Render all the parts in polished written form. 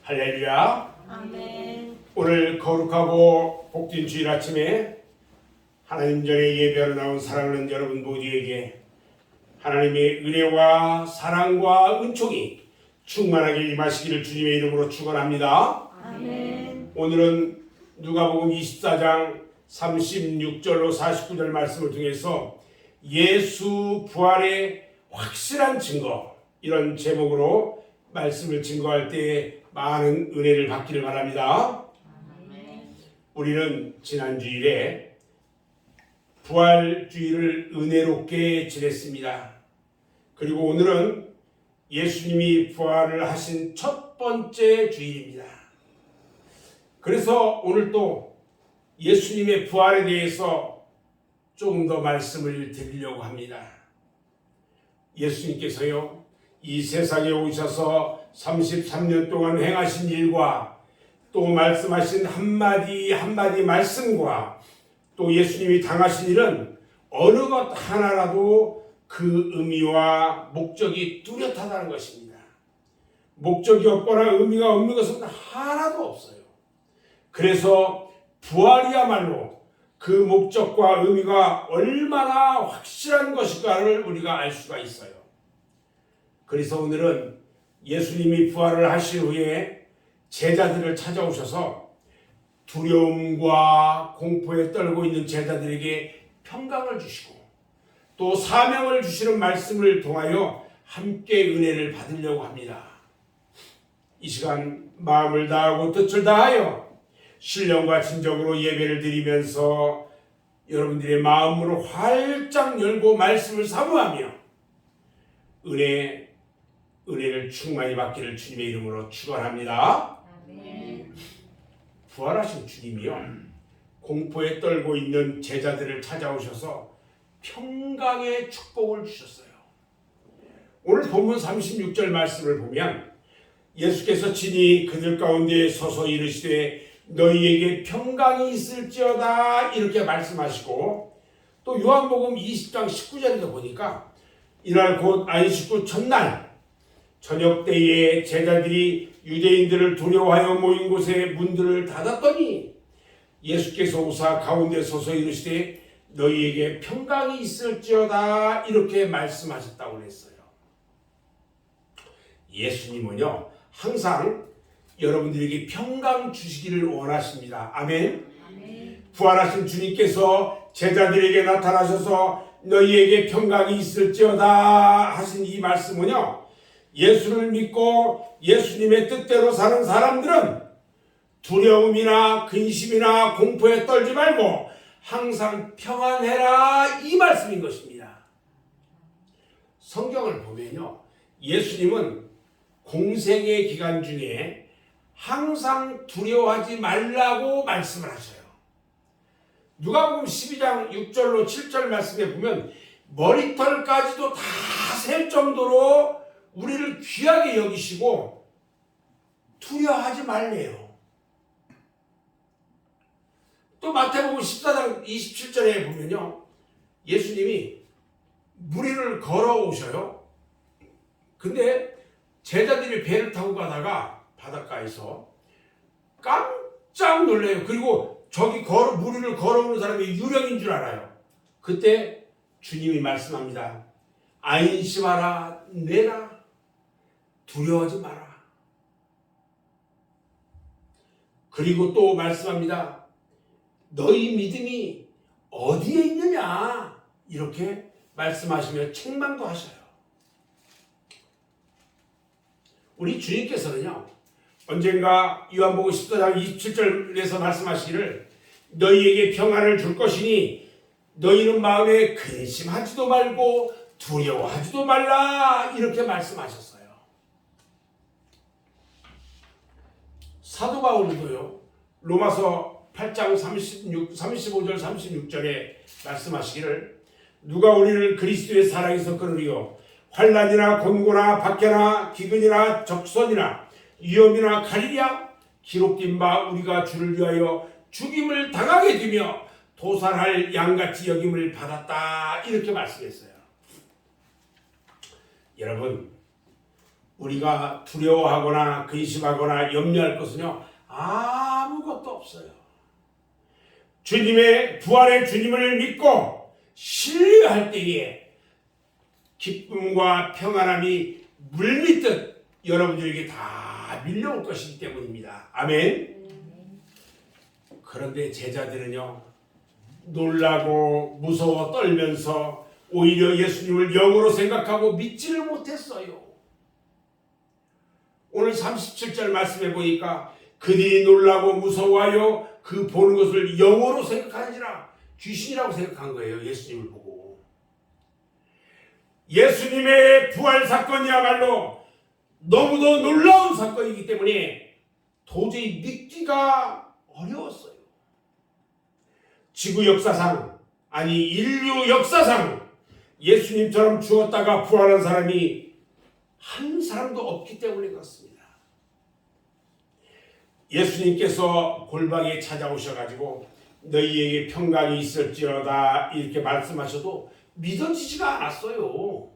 할렐루야. 아멘. 오늘 거룩하고 복된 주일 아침에 하나님 전에 예배하러 나온 사랑하는 여러분 모두에게 하나님의 은혜와 사랑과 은총이 충만하게 임하시기를 주님의 이름으로 축원합니다. 아멘. 오늘은 누가복음 24장 36절로 49절 말씀을 통해서 예수 부활의 확실한 증거, 이런 제목으로 말씀을 증거할 때 많은 은혜를 받기를 바랍니다. 우리는 지난 주일에 부활주일을 은혜롭게 지냈습니다. 그리고 오늘은 예수님이 부활을 하신 첫 번째 주일입니다. 그래서 오늘 또 예수님의 부활에 대해서 조금 더 말씀을 드리려고 합니다. 예수님께서요, 이 세상에 오셔서 33년 동안 행하신 일과 또 말씀하신 한마디 한마디 말씀과 또 예수님이 당하신 일은 어느 것 하나라도 그 의미와 목적이 뚜렷하다는 것입니다. 목적이 없거나 의미가 없는 것은 하나도 없어요. 그래서 부활이야말로 그 목적과 의미가 얼마나 확실한 것일까를 우리가 알 수가 있어요. 그래서 오늘은 예수님이 부활을 하신 후에 제자들을 찾아오셔서 두려움과 공포에 떨고 있는 제자들에게 평강을 주시고 또 사명을 주시는 말씀을 통하여 함께 은혜를 받으려고 합니다. 이 시간 마음을 다하고 뜻을 다하여 신령과 진정으로 예배를 드리면서 여러분들의 마음으로 활짝 열고 말씀을 사모하며 은혜를 충만히 받기를 주님의 이름으로 축원합니다. 부활하신 주님이요, 공포에 떨고 있는 제자들을 찾아오셔서 평강의 축복을 주셨어요. 오늘 본문 36절 말씀을 보면 예수께서 친히 그들 가운데 서서 이르시되 너희에게 평강이 있을지어다 이렇게 말씀하시고, 또 요한복음 20장 19절에도 보니까 이날 곧 안식 후 첫날 저녁 때에 제자들이 유대인들을 두려워하여 모인 곳에 문들을 닫았더니 예수께서 오사 가운데 서서 이르시되 너희에게 평강이 있을지어다 이렇게 말씀하셨다고 했어요. 예수님은요, 항상 여러분들에게 평강 주시기를 원하십니다. 아멘. 부활하신 주님께서 제자들에게 나타나셔서 너희에게 평강이 있을지어다 하신 이 말씀은요, 예수를 믿고 예수님의 뜻대로 사는 사람들은 두려움이나 근심이나 공포에 떨지 말고 항상 평안해라 이 말씀인 것입니다. 성경을 보면요, 예수님은 공생의 기간 중에 항상 두려워하지 말라고 말씀을 하셔요. 누가복음 12장 6절로 7절 말씀에 보면 머리털까지도 다 셀 정도로 우리를 귀하게 여기시고 두려워하지 말래요. 또 마태복음 14장 27절에 보면요, 예수님이 무리를 걸어오셔요. 근데 제자들이 배를 타고 가다가 바닷가에서 깜짝 놀래요. 그리고 저기 무리를 걸어오는 사람이 유령인 줄 알아요. 그때 주님이 말씀합니다. 안심하라, 내라, 두려워하지 마라. 그리고 또 말씀합니다. 너희 믿음이 어디에 있느냐 이렇게 말씀하시며 책망도 하셔요. 우리 주님께서는요, 언젠가 요한복음 14장 27절에서 말씀하시기를 너희에게 평안을 줄 것이니 너희는 마음에 근심하지도 말고 두려워하지도 말라 이렇게 말씀하셨어요. 사도 바울도요, 로마서 8장 35절 36절에 말씀하시기를 누가 우리를 그리스도의 사랑에서 끊으리요 환난이나 곤고나 박해나 기근이나 적선이나 위험이나 칼이랴 기록된 바 우리가 주를 위하여 죽임을 당하게 되며 도살할 양같이 여김을 받았다 이렇게 말씀했어요. 여러분, 우리가 두려워하거나 근심하거나 염려할 것은요, 아무것도 없어요. 주님의 부활의 주님을 믿고 신뢰할 때에 기쁨과 평안함이 물밀듯 여러분들에게 다 밀려올 것이기 때문입니다. 아멘. 그런데 제자들은요, 놀라고 무서워 떨면서 오히려 예수님을 영으로 생각하고 믿지를 못했어요. 오늘 37절 말씀해 보니까 그들이 놀라고 무서워하여 그 보는 것을 영으로 생각하니라, 귀신이라고 생각한 거예요. 예수님을 보고. 예수님의 부활 사건이야말로 너무도 놀라운 사건이기 때문에 도저히 믿기가 어려웠어요. 지구 역사상, 아니 인류 역사상 예수님처럼 죽었다가 부활한 사람이 한 사람도 없기 때문에 그렇습니다. 예수님께서 골방에 찾아오셔가지고 너희에게 평강이 있을지어다 이렇게 말씀하셔도 믿어지지가 않았어요.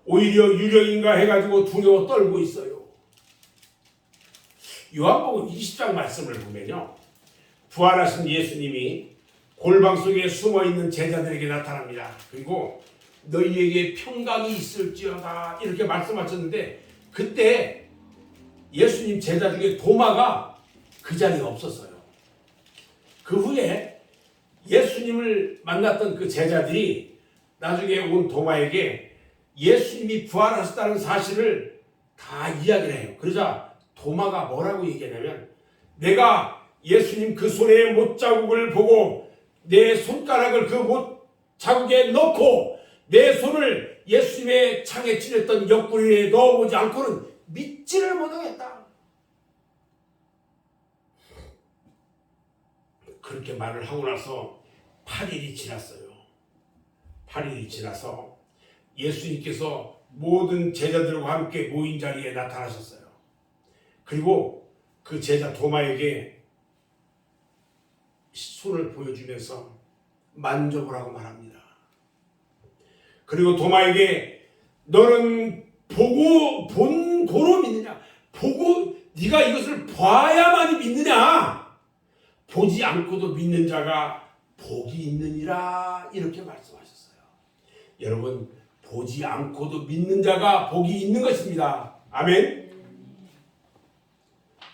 오히려 유령인가 해가지고 두려워 떨고 있어요. 요한복음 20장 말씀을 보면요, 부활하신 예수님이 골방 속에 숨어있는 제자들에게 나타납니다. 그리고 너희에게 평강이 있을지어다 이렇게 말씀하셨는데, 그때 예수님 제자 중에 도마가 그 자리에 없었어요. 그 후에 예수님을 만났던 그 제자들이 나중에 온 도마에게 예수님이 부활하셨다는 사실을 다 이야기를 해요. 그러자 도마가 뭐라고 얘기하냐면, 내가 예수님 그 손에 못자국을 보고 내 손가락을 그 못자국에 넣고 내 손을 예수님의 창에 찔렸던 옆구리에 넣어보지 않고는 믿지를 못하겠다. 그렇게 말을 하고 나서 8일이 지났어요. 8일이 지나서 예수님께서 모든 제자들과 함께 모인 자리에 나타나셨어요. 그리고 그 제자 도마에게 손을 보여주면서 만져보라고 말합니다. 그리고 도마에게 너는 보고 본 고로 믿느냐? 보고 네가 이것을 봐야만이 믿느냐? 보지 않고도 믿는 자가 복이 있느니라 이렇게 말씀하셨어요. 여러분, 보지 않고도 믿는 자가 복이 있는 것입니다. 아멘.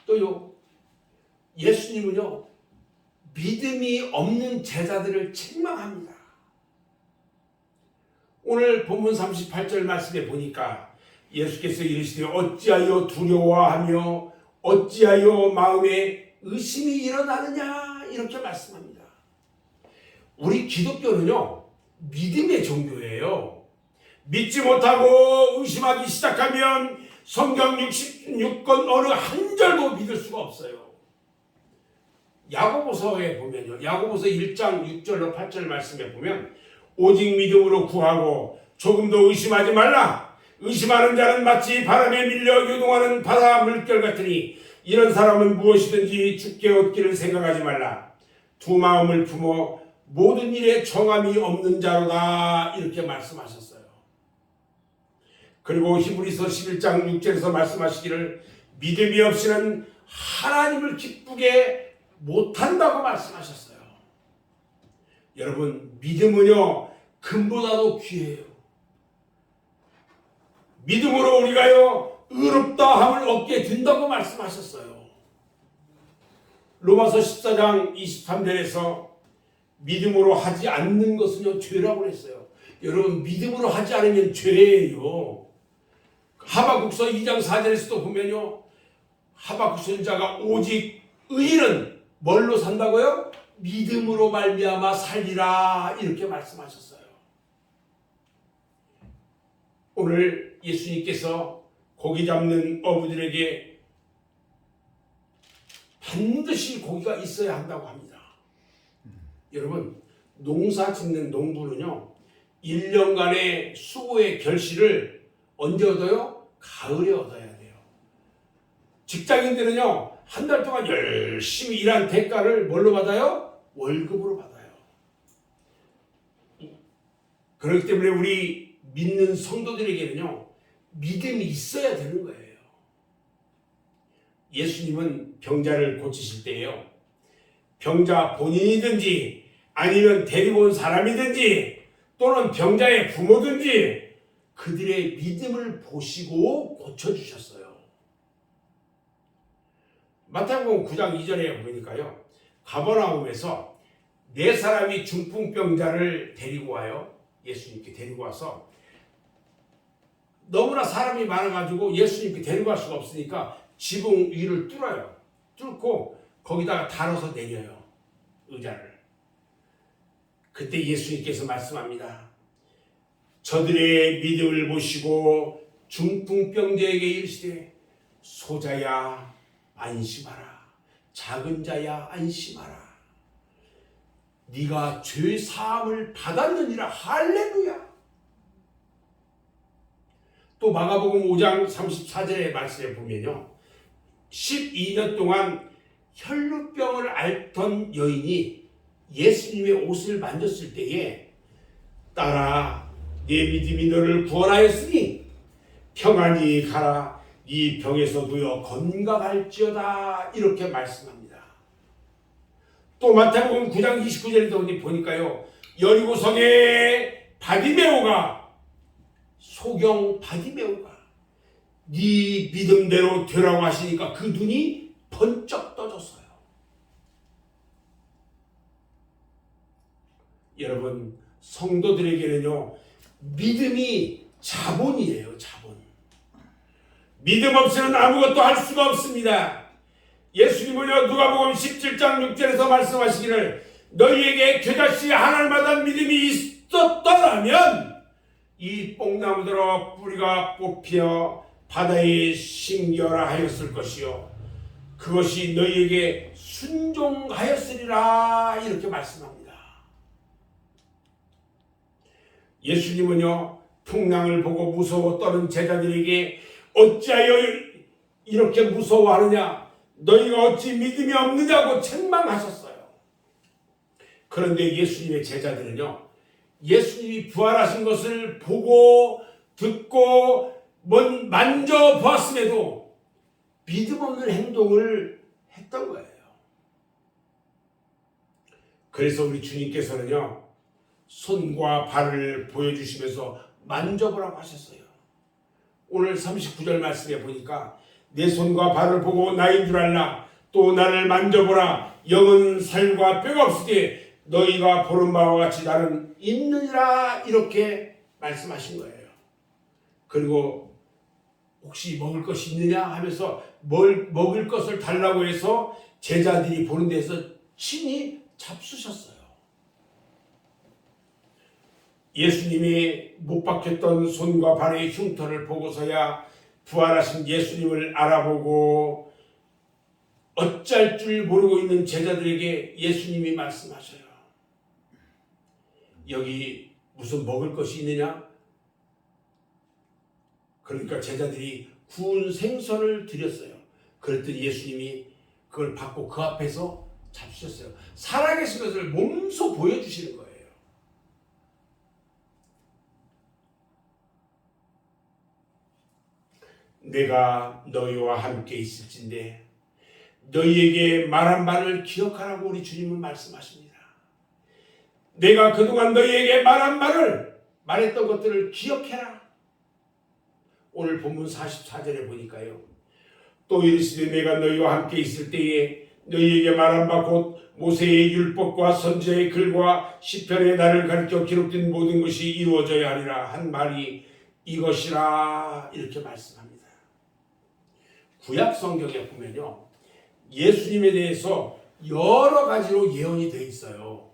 또요, 예수님은요, 믿음이 없는 제자들을 책망합니다. 오늘 본문 38절 말씀에 보니까 예수께서 이르시되 어찌하여 두려워하며 어찌하여 마음에 의심이 일어나느냐 이렇게 말씀합니다. 우리 기독교는요, 믿음의 종교예요. 믿지 못하고 의심하기 시작하면 성경 66권 어느 한 절도 믿을 수가 없어요. 야고보서에 보면요, 야고보서 1장 6절로 8절 말씀에 보면 오직 믿음으로 구하고 조금도 의심하지 말라. 의심하는 자는 마치 바람에 밀려 요동하는 바다 물결 같으니 이런 사람은 무엇이든지 주께 얻기를 생각하지 말라. 두 마음을 품어 모든 일에 정함이 없는 자로다 이렇게 말씀하셨어요. 그리고 히브리서 11장 6절에서 말씀하시기를 믿음이 없이는 하나님을 기쁘게 못한다고 말씀하셨어요. 여러분, 믿음은요 금보다도 귀해요. 믿음으로 우리가요 의롭다함을 얻게 된다고 말씀하셨어요. 로마서 14장 23절에서 믿음으로 하지 않는 것은요 죄라고 했어요. 여러분, 믿음으로 하지 않으면 죄예요. 하박국서 2장 4절에서도 보면요, 하박국 선지자가 오직 의인은 뭘로 산다고요? 믿음으로 말미암아 살리라 이렇게 말씀하셨어요. 오늘 예수님께서 고기 잡는 어부들에게 반드시 고기가 있어야 한다고 합니다. 여러분, 농사 짓는 농부는요 1년간의 수고의 결실을 언제 얻어요? 가을에 얻어야 돼요. 직장인들은요 한 달 동안 열심히 일한 대가를 뭘로 받아요? 월급으로 받아요. 그렇기 때문에 우리 믿는 성도들에게는요 믿음이 있어야 되는 거예요. 예수님은 병자를 고치실 때요, 병자 본인이든지 아니면 데리고 온 사람이든지 또는 병자의 부모든지 그들의 믿음을 보시고 고쳐주셨어요. 마태복음 9장 2절에 보니까요, 가버나움에서 4사람이 중풍병자를 데리고 와요. 예수님께 데리고 와서 너무나 사람이 많아가지고 예수님께 데리고 갈 수가 없으니까 지붕 위를 뚫어요. 뚫고 거기다가 달아서 내려요, 의자를. 그때 예수님께서 말씀합니다. 저들의 믿음을 보시고 중풍병자에게 이르시되 소자야 안심하라, 작은 자야 안심하라, 네가 죄 사함을 받았느니라. 할렐루야. 또 마가복음 5장 34절의 말씀에 보면요, 12년 동안 혈루병을 앓던 여인이 예수님의 옷을 만졌을 때에 딸아, 네 믿음이 너를 구원하였으니 평안히 가라, 네 병에서 누워 건강할지어다, 이렇게 말씀합니다. 또 마태복음 9장 29절에 보니까요, 여리고성의 바디메오가, 소경 바디메오가 네 믿음대로 되라고 하시니까 그 눈이 번쩍 떠졌어요. 여러분, 성도들에게는요, 믿음이 자본이에요. 자본. 믿음 없이는 아무것도 할 수가 없습니다. 예수님은요, 누가복음 17장 6절에서 말씀하시기를 너희에게 겨자씨 하나마다 믿음이 있었더라면 이 뽕나무대로 뿌리가 뽑혀 바다에 심겨라 하였을 것이요 그것이 너희에게 순종하였으리라, 이렇게 말씀합니다. 예수님은요, 풍랑을 보고 무서워 떠는 제자들에게 어찌하여 이렇게 무서워하느냐, 너희가 어찌 믿음이 없느냐고 책망하셨어요. 그런데 예수님의 제자들은요, 예수님이 부활하신 것을 보고 듣고 만져보았음에도 믿음 없는 행동을 했던 거예요. 그래서 우리 주님께서는요, 손과 발을 보여주시면서 만져보라고 하셨어요. 오늘 39절 말씀에 보니까 내 손과 발을 보고 나인 줄 알라, 또 나를 만져보라, 영은 살과 뼈가 없으되 너희가 보는 바와 같이 나는 있느니라, 이렇게 말씀하신 거예요. 그리고 혹시 먹을 것이 있느냐 하면서 먹을 것을 달라고 해서 제자들이 보는 데서 친히 잡수셨어요. 예수님이 못 박혔던 손과 발의 흉터를 보고서야 부활하신 예수님을 알아보고 어쩔 줄 모르고 있는 제자들에게 예수님이 말씀하셔요. 여기 무슨 먹을 것이 있느냐? 그러니까 제자들이 구운 생선을 드렸어요. 그랬더니 예수님이 그걸 받고 그 앞에서 잡수셨어요. 살아계신 것을 몸소 보여주시는 거예요. 내가 너희와 함께 있을진데 너희에게 말한 바를 기억하라고 우리 주님은 말씀하십니다. 내가 그동안 너희에게 말한 말을, 말했던 것들을 기억해라. 오늘 본문 44절에 보니까요, 또 이르시되 내가 너희와 함께 있을 때에 너희에게 말한 바 곧 모세의 율법과 선지자의 글과 시편의 나를 가르쳐 기록된 모든 것이 이루어져야 하리라 한 말이 이것이라, 이렇게 말씀합니다. 구약 성경에 보면요, 예수님에 대해서 여러 가지로 예언이 되어 있어요.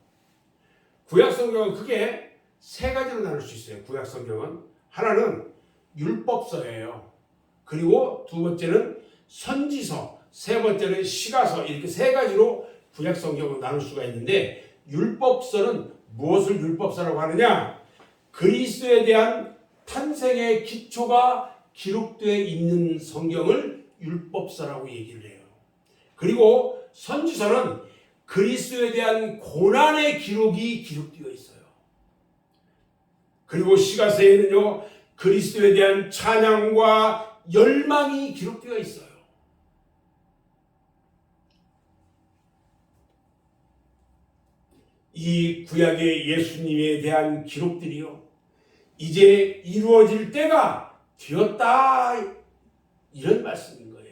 구약 성경은 크게 3가지로 나눌 수 있어요. 구약 성경은 하나는 율법서예요. 그리고 2번째는 선지서, 3번째는 시가서, 이렇게 3가지로 구약 성경을 나눌 수가 있는데, 율법서는 무엇을 율법서라고 하느냐? 그리스도에 대한 탄생의 기초가 기록되어 있는 성경을 율법서라고 얘기를 해요. 그리고 선지서는 그리스도에 대한 고난의 기록이 기록되어 있어요. 그리고 시가서에는요, 그리스도에 대한 찬양과 열망이 기록되어 있어요. 이 구약의 예수님에 대한 기록들이요, 이제 이루어질 때가 되었다, 이런 말씀인 거예요.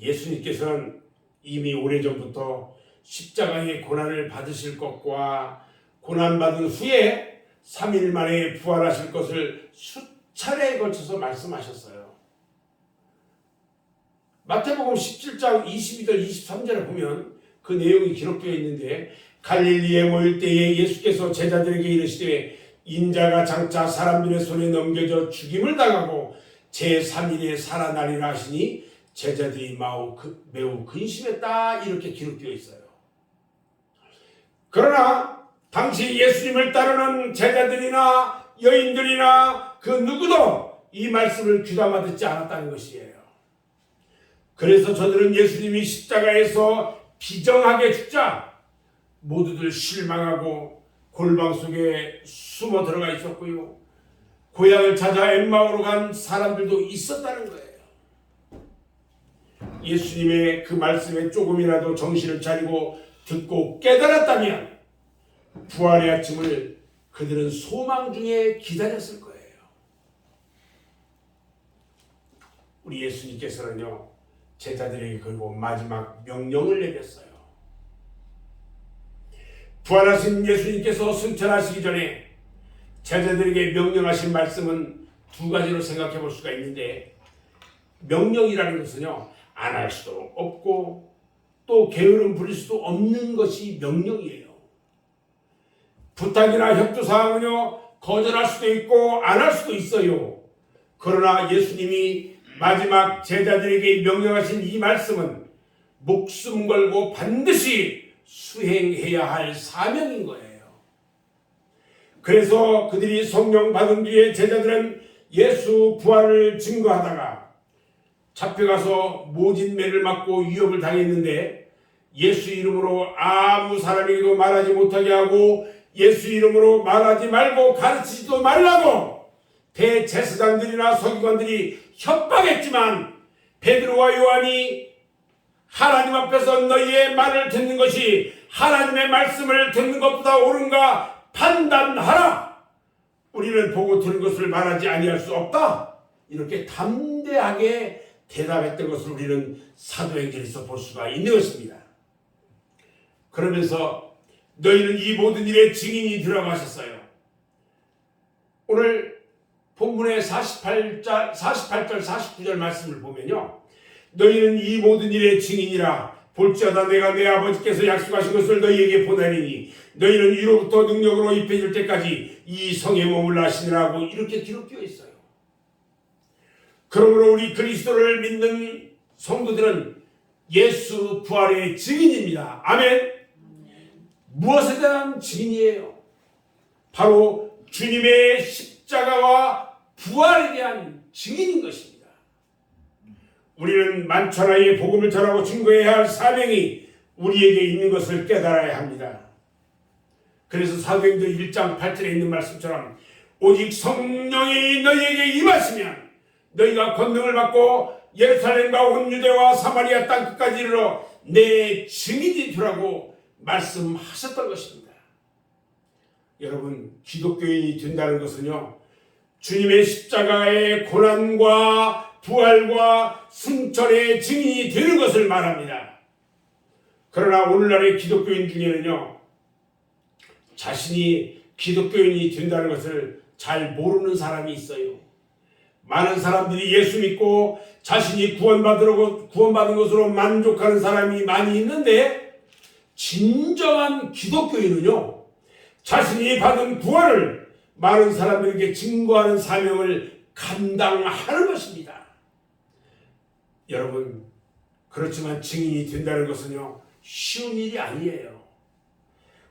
예수님께서는 이미 오래전부터 십자가의 고난을 받으실 것과 고난받은 후에 3일 만에 부활하실 것을 수차례에 걸쳐서 말씀하셨어요. 마태복음 17장 22절 23절에 보면 그 내용이 기록되어 있는데, 갈릴리에 모일 때에 예수께서 제자들에게 이르시되 인자가 장차 사람들의 손에 넘겨져 죽임을 당하고 제3일에 살아나리라 하시니 제자들이 매우 근심했다, 이렇게 기록되어 있어요. 그러나 당시 예수님을 따르는 제자들이나 여인들이나 그 누구도 이 말씀을 귀담아 듣지 않았다는 것이에요. 그래서 저들은 예수님이 십자가에서 비정하게 죽자 모두들 실망하고 골방 속에 숨어 들어가 있었고요, 고향을 찾아 엠마오로 간 사람들도 있었다는 거예요. 예수님의 그 말씀에 조금이라도 정신을 차리고 듣고 깨달았다면 부활의 아침을 그들은 소망 중에 기다렸을 거예요. 우리 예수님께서는요, 제자들에게 그리고 마지막 명령을 내렸어요. 부활하신 예수님께서 승천하시기 전에 제자들에게 명령하신 말씀은 두 가지로 생각해 볼 수가 있는데, 명령이라는 것은요, 안 할 수도 없고 또 게으름 부릴 수도 없는 것이 명령이에요. 부탁이나 협조사항은요, 거절할 수도 있고 안 할 수도 있어요. 그러나 예수님이 마지막 제자들에게 명령하신 이 말씀은 목숨 걸고 반드시 수행해야 할 사명인 거예요. 그래서 그들이 성령 받은 뒤에 제자들은 예수 부활을 증거하다가 잡혀가서 모진매를 맞고 위협을 당했는데, 예수 이름으로 아무 사람에게도 말하지 못하게 하고 예수 이름으로 말하지 말고 가르치지도 말라고 대제사장들이나 서기관들이 협박했지만, 베드로와 요한이 하나님 앞에서 너희의 말을 듣는 것이 하나님의 말씀을 듣는 것보다 옳은가 판단하라. 우리는 보고 들은 것을 말하지 아니할 수 없다, 이렇게 담대하게 대답했던 것을 우리는 사도행전에서 볼 수가 있는 것입니다. 그러면서 너희는 이 모든 일의 증인이 되라고 하셨어요. 오늘 본문의 48절 49절 말씀을 보면요, 너희는 이 모든 일의 증인이라. 볼지어다 내가 내 아버지께서 약속하신 것을 너희에게 보내리니 너희는 위로부터 능력으로 입혀질 때까지 이 성에 머물라 하시니라고, 이렇게 기록되어 있어요. 그러므로 우리 그리스도를 믿는 성도들은 예수 부활의 증인입니다. 아멘. 무엇에 대한 증인이에요? 바로 주님의 십자가와 부활에 대한 증인인 것입니다. 우리는 만천하의 복음을 전하고 증거해야 할 사명이 우리에게 있는 것을 깨달아야 합니다. 그래서 사도행전 1장 8절에 있는 말씀처럼 오직 성령이 너희에게 임하시면 너희가 권능을 받고 예루살렘과 온 유대와 사마리아 땅 끝까지 이르러 내 증인이 되라고 말씀하셨던 것입니다. 여러분, 기독교인이 된다는 것은요, 주님의 십자가의 고난과 부활과 승천의 증인이 되는 것을 말합니다. 그러나 오늘날의 기독교인 중에는요, 자신이 기독교인이 된다는 것을 잘 모르는 사람이 있어요. 많은 사람들이 예수 믿고 자신이 구원받은 것으로 만족하는 사람이 많이 있는데, 진정한 기독교인은요, 자신이 받은 구원을 많은 사람들에게 증거하는 사명을 감당하는 것입니다. 여러분, 그렇지만 증인이 된다는 것은요, 쉬운 일이 아니에요.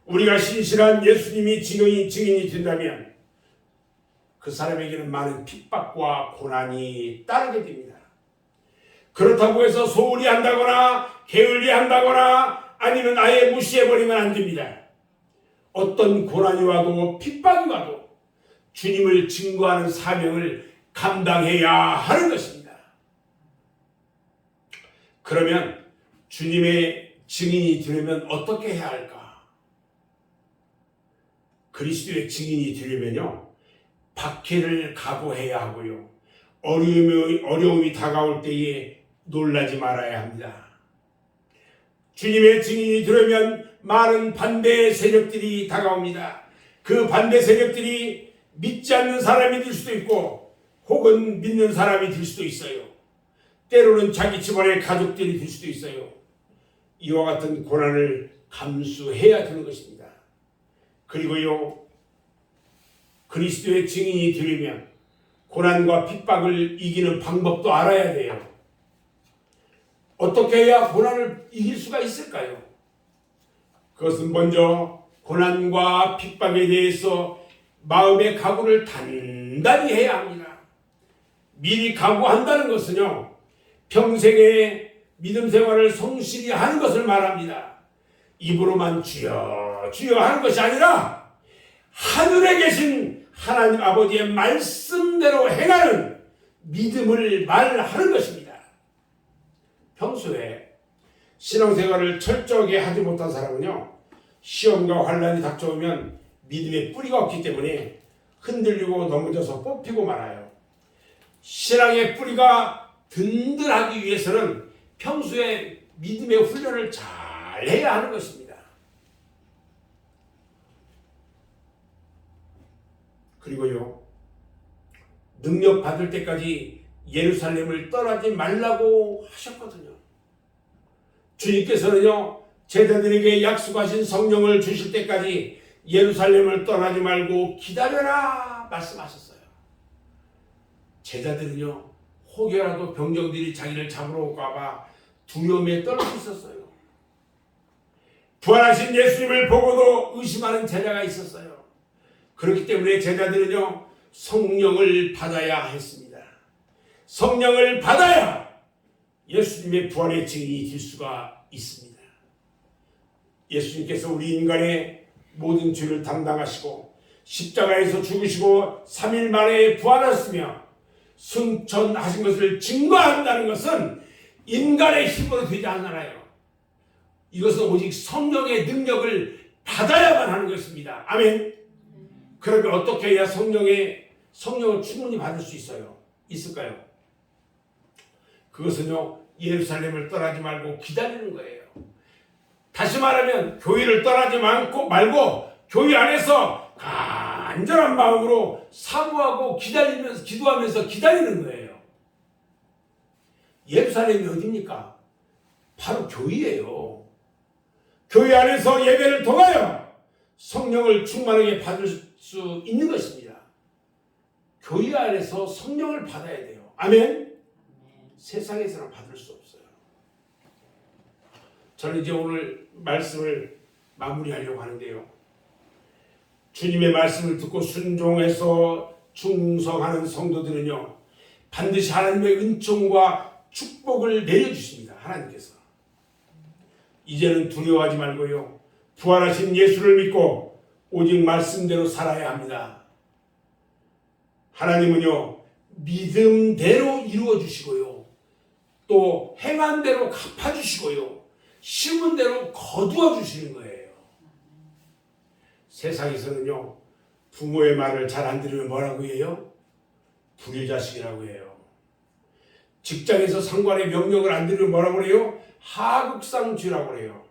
우리가 신실한 예수님이 증인이 된다면 그 사람에게는 많은 핍박과 고난이 따르게 됩니다. 그렇다고 해서 소홀히 한다거나 게을리 한다거나 아니면 아예 무시해버리면 안 됩니다. 어떤 고난이 와도 핍박이 와도 주님을 증거하는 사명을 감당해야 하는 것입니다. 그러면 주님의 증인이 되려면 어떻게 해야 할까? 그리스도의 증인이 되려면요, 박해를 각오해야 하고요, 어려움이 다가올 때에 놀라지 말아야 합니다. 주님의 증인이 되려면 많은 반대 세력들이 다가옵니다. 그 반대 세력들이 믿지 않는 사람이 될 수도 있고 혹은 믿는 사람이 될 수도 있어요. 때로는 자기 집안의 가족들이 될 수도 있어요. 이와 같은 고난을 감수해야 되는 것입니다. 그리고요, 그리스도의 증인이 되려면 고난과 핍박을 이기는 방법도 알아야 돼요. 어떻게 해야 고난을 이길 수가 있을까요? 그것은 먼저 고난과 핍박에 대해서 마음의 각오를 단단히 해야 합니다. 미리 각오한다는 것은요, 평생의 믿음 생활을 성실히 하는 것을 말합니다. 입으로만 주여 주여 하는 것이 아니라 하늘에 계신 하나님 아버지의 말씀대로 행하는 믿음을 말하는 것입니다. 평소에 신앙생활을 철저하게 하지 못한 사람은요, 시험과 환난이 닥쳐오면 믿음의 뿌리가 없기 때문에 흔들리고 넘어져서 뽑히고 말아요. 신앙의 뿌리가 든든하기 위해서는 평소에 믿음의 훈련을 잘 해야 하는 것입니다. 그리고요, 능력 받을 때까지 예루살렘을 떠나지 말라고 하셨거든요. 주님께서는요, 제자들에게 약속하신 성령을 주실 때까지 예루살렘을 떠나지 말고 기다려라 말씀하셨어요. 제자들은요, 혹여라도 병정들이 자기를 잡으러 올까봐 두려움에 떨고 있었어요. 부활하신 예수님을 보고도 의심하는 제자가 있었어요. 그렇기 때문에 제자들은요, 성령을 받아야 했습니다. 성령을 받아야 예수님의 부활의 증인이 될 수가 있습니다. 예수님께서 우리 인간의 모든 죄를 담당하시고 십자가에서 죽으시고 3일 만에 부활하셨으며 승천하신 것을 증거한다는 것은 인간의 힘으로 되지 않아요. 이것은 오직 성령의 능력을 받아야만 하는 것입니다. 아멘. 그러면 어떻게 해야 성령을 충분히 받을 수 있을까요? 그것은요, 예루살렘을 떠나지 말고 기다리는 거예요. 다시 말하면 교회를 떠나지 말고 교회 안에서 간절한 마음으로 사모하고 기도하면서 기다리는 거예요. 예루살렘이 어디입니까? 바로 교회예요. 교회 안에서 예배를 통하여 성령을 충만하게 받을 수 있는 것입니다. 교회 안에서 성령을 받아야 돼요. 아멘. 세상에서는 받을 수 없어요. 저는 이제 오늘 말씀을 마무리하려고 하는데요, 주님의 말씀을 듣고 순종해서 충성하는 성도들은요, 반드시 하나님의 은총과 축복을 내려주십니다. 하나님께서. 이제는 두려워하지 말고요, 부활하신 예수를 믿고 오직 말씀대로 살아야 합니다. 하나님은요, 믿음대로 이루어 주시고요, 또 행한 대로 갚아주시고요, 심은 대로 거두어 주시는 거예요. 세상에서는요, 부모의 말을 잘 안 들으면 뭐라고 해요? 불효자식이라고 해요. 직장에서 상관의 명령을 안 들으면 뭐라고 해요? 하극상주라고 해요.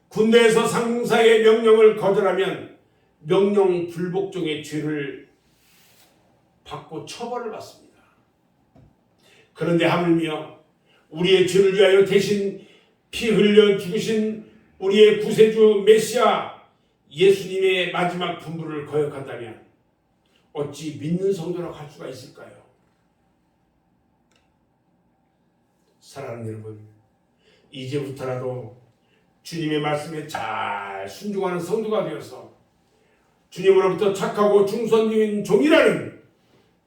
군대에서 상사의 명령을 거절하면 명령 불복종의 죄를 받고 처벌을 받습니다. 그런데 하물며 우리의 죄를 위하여 대신 피 흘려 죽으신 우리의 구세주 메시아 예수님의 마지막 분부를 거역한다면 어찌 믿는 성도라고 할 수가 있을까요? 사랑하는 여러분, 이제부터라도 주님의 말씀에 잘 순종하는 성도가 되어서 주님으로부터 착하고 충성적인 종이라는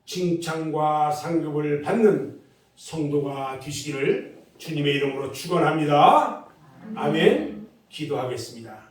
칭찬과 상급을 받는 성도가 되시기를 주님의 이름으로 축원합니다. 아멘. 기도하겠습니다.